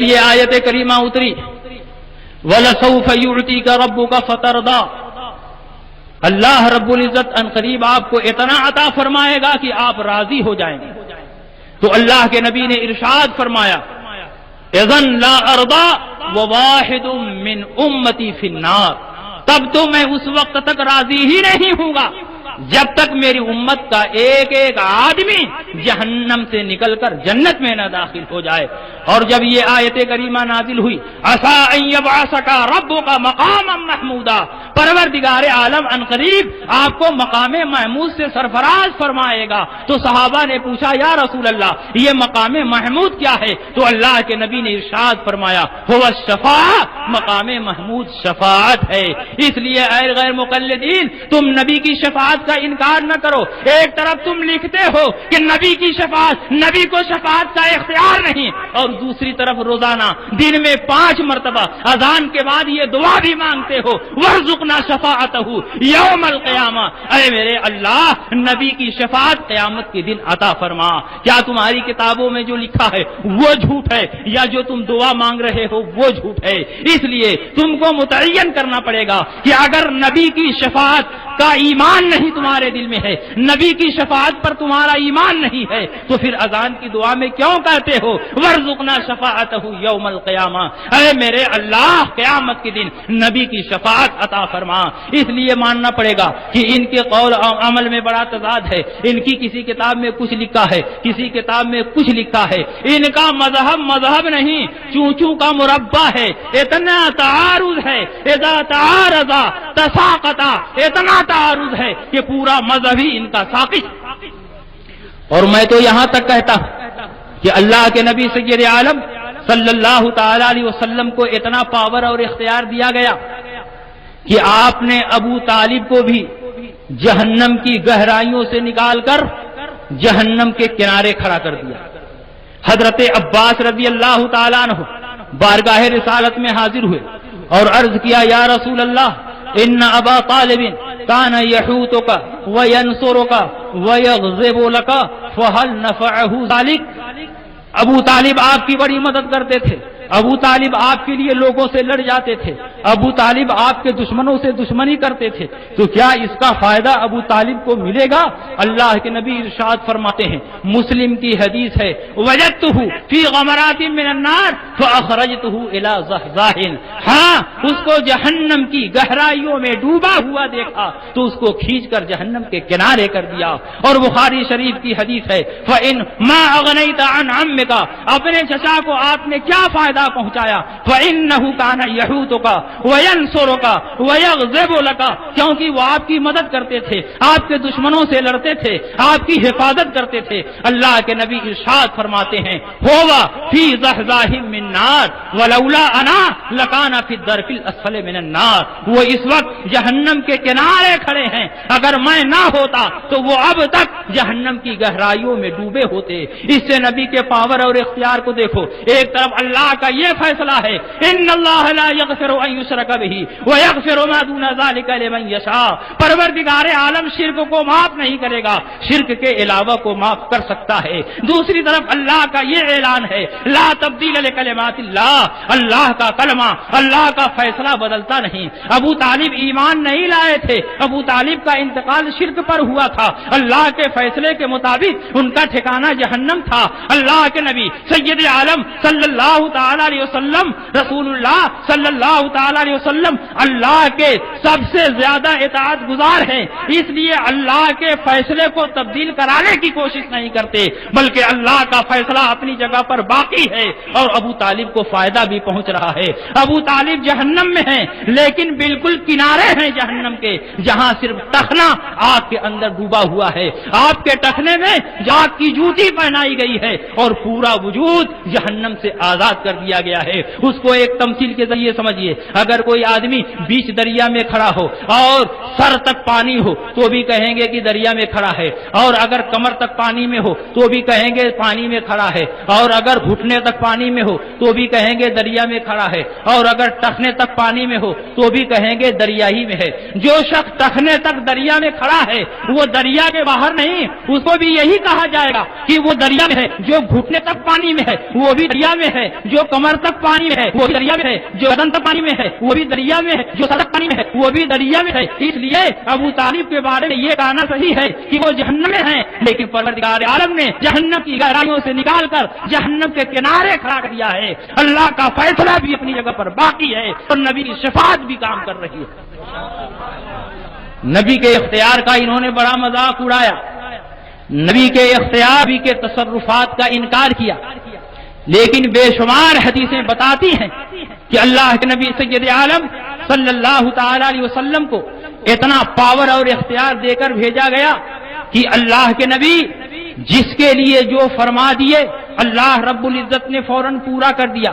یہ آیت کریمہ اتری وَلَسَوْفَ يُعْتِيكَ رَبُّكَ فَتَرْضَىٰ، اللہ رب العزت ان قریب آپ کو اتنا عطا فرمائے گا کہ آپ راضی ہو جائیں گے۔ تو اللہ کے نبی نے ارشاد فرمایا اذن لا ارضى وواحد من امتی فی النار، تب تو میں اس وقت تک راضی ہی نہیں ہوں گا جب تک میری امت کا ایک ایک آدمی جہنم سے نکل کر جنت میں نہ داخل ہو جائے۔ اور جب یہ آیت کریمہ نازل ہوئی عسیٰ ان یبعثک ربک مقاما محمودا، پروردگار عالم ان قریب آپ کو مقام محمود سے سرفراز فرمائے گا، تو صحابہ نے پوچھا یا رسول اللہ یہ مقام محمود کیا ہے؟ تو اللہ کے نبی نے ارشاد فرمایا هو الشفاعہ، مقام محمود شفاعت ہے۔ اس لیے اے غیر مقلدین تم نبی کی شفاعت کا انکار نہ کرو۔ ایک طرف تم لکھتے ہو کہ نبی کی شفاعت، نبی کو شفاعت کا اختیار نہیں، اور دوسری طرف روزانہ دن میں 5 مرتبہ اذان کے بعد یہ دعا بھی مانگتے ہو وارزقنا شفاعتہ یوم القیامہ، اے میرے اللہ نبی کی شفاعت قیامت کے دن عطا فرما۔ کیا تمہاری کتابوں میں جو لکھا ہے وہ جھوٹ ہے، یا جو تم دعا مانگ رہے ہو وہ جھوٹ ہے؟ اس لیے تم کو متعین کرنا پڑے گا کہ اگر نبی کی شفاعت کا ایمان نہیں تمہارے دل میں ہے، نبی کی شفاعت پر تمہارا ایمان نہیں ہے، تو پھر اذان کی دعا میں کیوں کہتے ہو وارزقنا شفاعتہ یوم القیامہ، اے میرے اللہ قیامت کے دن نبی کی شفاعت عطا فرما۔ اس لیے ماننا پڑے گا کہ ان کے قول اور عمل میں بڑا تضاد ہے، ان کی کسی کتاب میں کچھ لکھا ہے، کسی کتاب میں کچھ لکھا ہے، ان کا مذہب نہیں چونچوں کا مربع ہے، اتنا تعارض ہے، اذا تعارض تساقط، اتنا تعارض ہے کہ پورا مذہب ہی ان کا ساقط۔ اور میں تو یہاں تک کہتا ہوں کہ اللہ کے نبی سید عالم صلی اللہ تعالی علیہ وسلم کو اتنا پاور اور اختیار دیا گیا کہ آپ نے ابو طالب کو بھی جہنم کی گہرائیوں سے نکال کر جہنم کے کنارے کھڑا کر دیا۔ حضرت عباس رضی اللہ تعالیٰ عنہ بارگاہ رسالت میں حاضر ہوئے اور عرض کیا یا رسول اللہ ان ابا طالب کان یحوتک وینصرک ویغضب لک فہل نفعہ ذلک، ابو طالب آپ کی بڑی مدد کرتے تھے، ابو طالب آپ کے لیے لوگوں سے لڑ جاتے تھے، ابو طالب آپ کے دشمنوں سے دشمنی کرتے تھے، تو کیا اس کا فائدہ ابو طالب کو ملے گا؟ اللہ کے نبی ارشاد فرماتے ہیں، مسلم کی حدیث ہے وجدتہ فی غمرات من النار فاخرجتہ الی ضحضاح، ہاں اس کو جہنم کی گہرائیوں میں ڈوبا ہوا دیکھا تو اس کو کھینچ کر جہنم کے کنارے کر دیا۔ اور بخاری شریف کی حدیث ہے فإن ما اغنیت عن عمک، اپنے چچا کو آپ نے کیا فائدہ پہنچایا؟ فإنہ کان یحوتک وینصرک ویغضب لک، کیونکہ وہ آپ کی مدد کرتے تھے، آپ کے دشمنوں سے لڑتے تھے، آپ کی حفاظت کرتے تھے۔ اللہ کے نبی ارشاد فرماتے ہیں ہوا فی ضحضاح من نار ولولا انا لکان فی الدرک الاسفل من النار، وہ اس وقت جہنم کے کنارے کھڑے ہیں، اگر میں نہ ہوتا تو وہ اب تک جہنم کی گہرائیوں میں ڈوبے ہوتے۔ اس سے نبی کے پاور اور اختیار کو دیکھو۔ ایک طرف اللہ کا یہ فیصلہ ہے ان اللہ لا یغفر ان یشرک بہ ویغفر ما دون ذلک لمن یشاء، پروردگار عالم شرک کو معاف نہیں کرے گا، شرک کے علاوہ کو معاف کر سکتا ہے۔ دوسری طرف اللہ کا یہ اعلان ہے لا تبدیل لکلمات اللہ، اللہ کا کلمہ، اللہ کا فیصلہ بدلتا نہیں۔ ابو طالب ایمان نہیں لائے تھے، ابو طالب کا انتقال شرک پر ہوا تھا، اللہ کے فیصلے کے مطابق ان کا ٹھکانہ جہنم تھا۔ اللہ کے نبی سید عالم صلی اللہ تعالی علیہ وسلم، رسول اللہ صلی اللہ تعالی علیہ وسلم اللہ کے سب سے زیادہ اطاعت گزار ہیں، اس لیے اللہ کے فیصلے کو تبدیل کرانے کی کوشش نہیں کرتے، بلکہ اللہ کا فیصلہ اپنی جگہ پر باقی ہے۔ اور ابو طالب کو فائدہ بھی پہنچ رہا ہے۔ ابو طالب جہنم میں ہیں لیکن بالکل کنارے ہیں جہنم کے، جہاں صرف ٹخنا آگ کے اندر ڈوبا ہوا ہے، آپ کے ٹخنے میں آگ کی جوتی پہنائی گئی ہے اور پورا وجود جہنم سے آزاد کر دیا گیا ہے۔ اس کو ایک تمثیل کے ذریعے سمجھیے، اگر کوئی آدمی بیچ دریا میں کھڑا ہو اور سر تک پانی ہو تو بھی کہیں گے کہ دریا میں کھڑا ہے، اور اگر کمر تک پانی میں ہو تو بھی کہیں گے پانی میں کھڑا ہے، اور اگر گھٹنے تک پانی میں ہو تو بھی کہیں گے دریا میں کھڑا ہے، اور اگر ٹخنے تک پانی میں ہو تو بھی کہیں گے دریا ہی میں ہے۔ جو شخص ٹخنے تک دریا میں کھڑا ہے وہ دریا کے باہر نہیں، اس کو بھی یہی کہا جائے گا کہ وہ دریا میں ہے۔ جو گھٹنے تک پانی میں ہے وہ بھی دریا میں ہے، جو کمر تک پانی میں ہے وہ بھی دریا میں ہے، جو بدن تک پانی میں ہے وہ بھی دریا میں ہے، جو سر تک پانی میں ہے وہ بھی دریا میں ہے۔ اس لیے ابو طالب کے بارے میں یہ کہنا صحیح ہے کہ وہ جہنم میں ہیں، لیکن پروردگار عالم نے جہنم کی گہرائیوں سے نکال کر جہنم کے کنارے کھڑا کر دیا ہے۔ اللہ کا فیصلہ بھی اپنی جگہ پر باقی ہے اور نبی کی شفاعت بھی کام کر رہی ہے۔ نبی کے اختیار کا انہوں نے بڑا مذاق اڑایا، نبی کے اختیار بھی کے تصرفات کا انکار کیا، لیکن بے شمار حدیثیں بتاتی ہیں کہ اللہ کے نبی سید عالم صلی اللہ تعالی علیہ وسلم کو اتنا پاور اور اختیار دے کر بھیجا گیا کہ اللہ کے نبی جس کے لیے جو فرما دیے اللہ رب العزت نے فوراً پورا کر دیا۔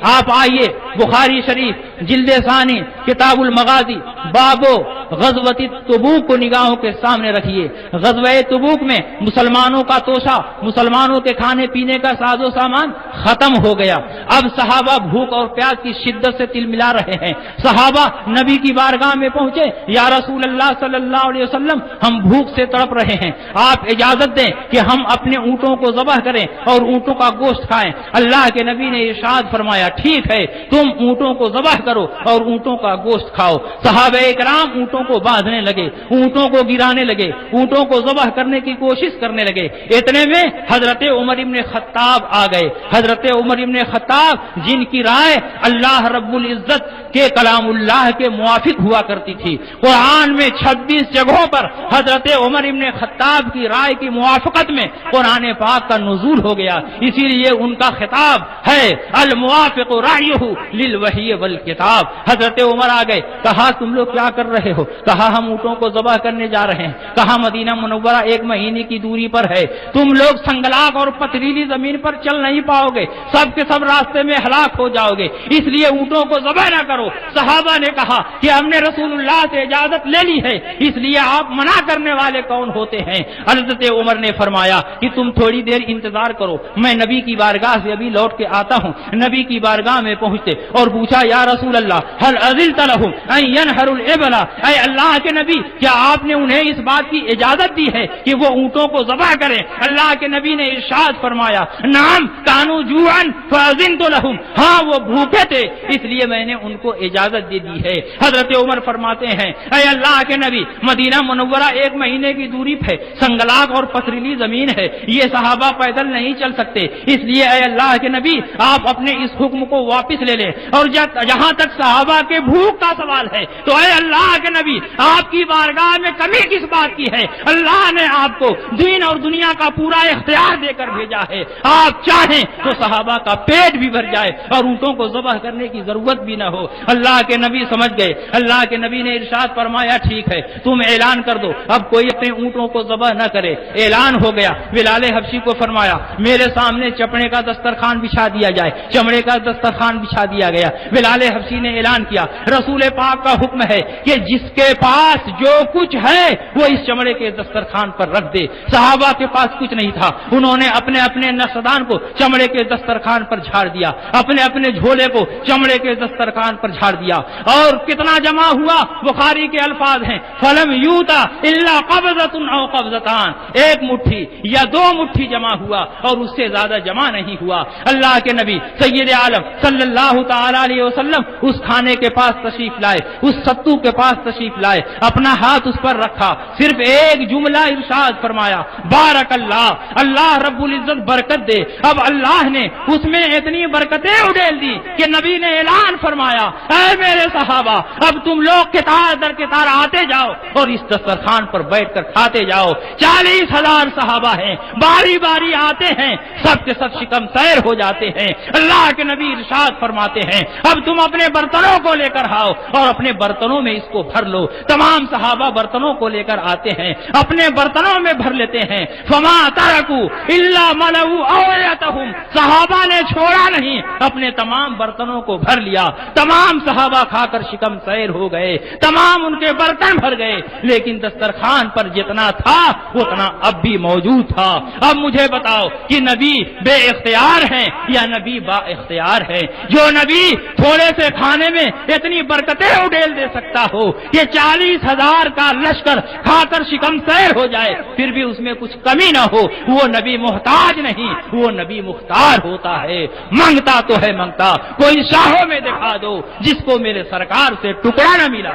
آپ آئیے بخاری شریف جلد ثانی کتاب المغازی بابو غزوۃ تبوک کو نگاہوں کے سامنے رکھیے۔ غزوہ تبوک میں مسلمانوں کا توشہ، مسلمانوں کے کھانے پینے کا ساز و سامان ختم ہو گیا۔ اب صحابہ بھوک اور پیاس کی شدت سے تل ملا رہے ہیں۔ صحابہ نبی کی بارگاہ میں پہنچے، یا رسول اللہ صلی اللہ علیہ وسلم ہم بھوک سے تڑپ رہے ہیں، آپ اجازت دیں کہ ہم اپنے اونٹوں کو ذبح کریں اور اونٹوں کا گوشت کھائیں۔ اللہ کے نبی نے ارشاد فرمایا ٹھیک ہے، تم اونٹوں کو ذبح کرو اور اونٹوں کا گوشت کھاؤ۔ صحابہ کرام اونٹوں کو باندھنے لگے، اونٹوں کو گرانے لگے، اونٹوں کو ذبح کرنے کی کوشش کرنے لگے۔ اتنے میں حضرت عمر ابن خطاب آ گئے۔ حضرت عمر ابن خطاب جن کی رائے اللہ رب العزت کے کلام اللہ کے موافق ہوا کرتی تھی، قرآن میں 26 جگہوں پر حضرت عمر ابن خطاب کی رائے کی موافقت میں قرآن پاک کا نزول ہو گیا۔ اسی لیے ان کا خطاب ہے الموافق رائیہ للوحی والکتاب۔ حضرت عمر آ گئے، کہا تم لوگ کیا کر رہے ہو؟ کہا ہم اونٹوں کو ذبح کرنے جا رہے ہیں۔ کہا مدینہ منورہ 1 مہینے کی دوری پر ہے، تم لوگ سنگلاق اور پتھریلی زمین پر چل نہیں پاؤ گے، سب کے سب راستے میں ہلاک ہو جاؤ گے، اس لیے اونٹوں کو ذبح نہ کرو۔ صحابہ نے کہا کہ ہم نے رسول اللہ سے اجازت لے لی ہے، اس لیے آپ منع کرنے والے کون ہوتے ہیں؟ حضرت عمر نے فرمایا کہ تم تھوڑی دیر انتظار کرو، میں نبی کی بارگاہ سے ابھی لوٹ کے آتا ہوں۔ نبی کی بارگاہ میں پہنچتے اور پوچھا یا رسول اللہ هل اذنت لهم ان ينهروا الابل، اے اللہ کے نبی کیا آپ نے انہیں اس بات کی اجازت دی ہے کہ وہ اونٹوں کو ذبح کریں؟ اللہ کے نبی نے ارشاد فرمایا نعم كانوا جوعا فاذنت لهم، ہاں وہ بھوکے تھے اس لیے میں نے ان کو اجازت دے دی ہے۔ حضرت عمر فرماتے ہیں اے اللہ کے نبی مدینہ منورہ 1 مہینے کی دوری پہ سنگلاق اور پتھریلی زمین ہے، یہ صحابہ پیدل نہیں چل سکتے، اس لیے اے اللہ کے نبی آپ اپنے اس حکم کو واپس لے لیں۔ اور جہاں تک صحابہ کے بھوک کا سوال ہے تو اے اللہ کے نبی آپ کی بارگاہ میں کمی کس بات کی ہے؟ اللہ نے آپ کو دین اور دنیا کا پورا اختیار دے کر بھیجا ہے، آپ چاہیں تو صحابہ کا پیٹ بھی بھر جائے اور اونٹوں کو ذبح کرنے کی ضرورت بھی نہ ہو۔ اللہ کے نبی سمجھ گئے۔ اللہ کے نبی نے ارشاد فرمایا ٹھیک ہے تم اعلان کر دو اب کوئی اپنے اونٹوں کو ذبح نہ کرے۔ اعلان ہو گیا۔ بلال حبشی کو فرمایا میرے سامنے چمڑے کا دسترخوان بچھا دیا جائے، چمڑے کا دسترخوان بچھا دیا گیا۔ بلال حبشی نے اعلان کیا رسول پاک کا حکم ہے کہ جس کے پاس جو کچھ ہے وہ اس چمڑے کے دسترخوان پر رکھ دے۔ صحابہ کے پاس کچھ نہیں تھا، انہوں نے اپنے اپنے نقصدان کو چمڑے کے دسترخوان پر جھاڑ دیا، اپنے اپنے جھولے کو چمڑے کے دسترخوان پر جھاڑ دیا۔ اور کتنا جمع ہوا؟ بخاری کے الفاظ ہیں فلم یوتا الا قبضۃ او قبضتان، 1 مٹھی یا 2 مٹھی جمع ہوا اور اس سے زیادہ جمع نہیں ہوا۔ اللہ کے نبی سید عالم صلی اللہ تعالی علیہ وسلم اس کھانے کے پاس تشریف لائے، اس ستو کے پاس تشریف لائے، اپنا ہاتھ اس پر رکھا، صرف ایک جملہ ارشاد فرمایا بارک اللہ، اللہ رب العزت برکت دے۔ اب اللہ نے اس میں اتنی برکتیں اڈیل دی کہ نبی نے اعلان فرمایا اے میرے صحابہ اب تم لوگ قطار در قطار آتے جاؤ اور اس دسترخوان پر بیٹھ کر کھاتے جاؤ۔ 40,000 صحابہ ہیں، باری باری آتے ہیں، سب کے سب شکم سیر ہو جاتے ہیں۔ اللہ کے نبی ارشاد فرماتے ہیں اب تم اپنے برتنوں کو لے کر آؤ اور اپنے برتنوں میں اس کو بھر لو۔ تمام صحابہ برتنوں کو لے کر آتے ہیں، اپنے برتنوں میں بھر لیتے ہیں۔ فما ترکوا الا ملؤوا اوعیتهم، صحابہ نے چھوڑا نہیں، اپنے تمام برتنوں برتنوں کو بھر لیا، تمام صحابہ کھا کر شکم سیر ہو گئے، تمام ان کے برتن بھر گئے، لیکن دسترخوان پر جتنا تھا اتنا اب بھی موجود تھا۔ اب مجھے بتاؤ کہ نبی بے اختیار ہیں یا نبی با اختیار ہے؟ جو نبی تھوڑے سے کھانے میں اتنی برکتیں اڈیل دے سکتا ہو کہ 40,000 کا لشکر کھا کر شکم سیر ہو جائے پھر بھی اس میں کچھ کمی نہ ہو، وہ نبی محتاج نہیں، وہ نبی مختار ہوتا ہے۔ منگتا تو ہے منگتا، کوئی شاہوں میں دکھا دو جس کو میرے سرکار سے ٹکڑا نہ ملا۔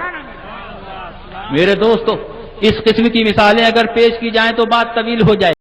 میرے دوستو، اس قسم کی مثالیں اگر پیش کی جائیں تو بات طویل ہو جائے۔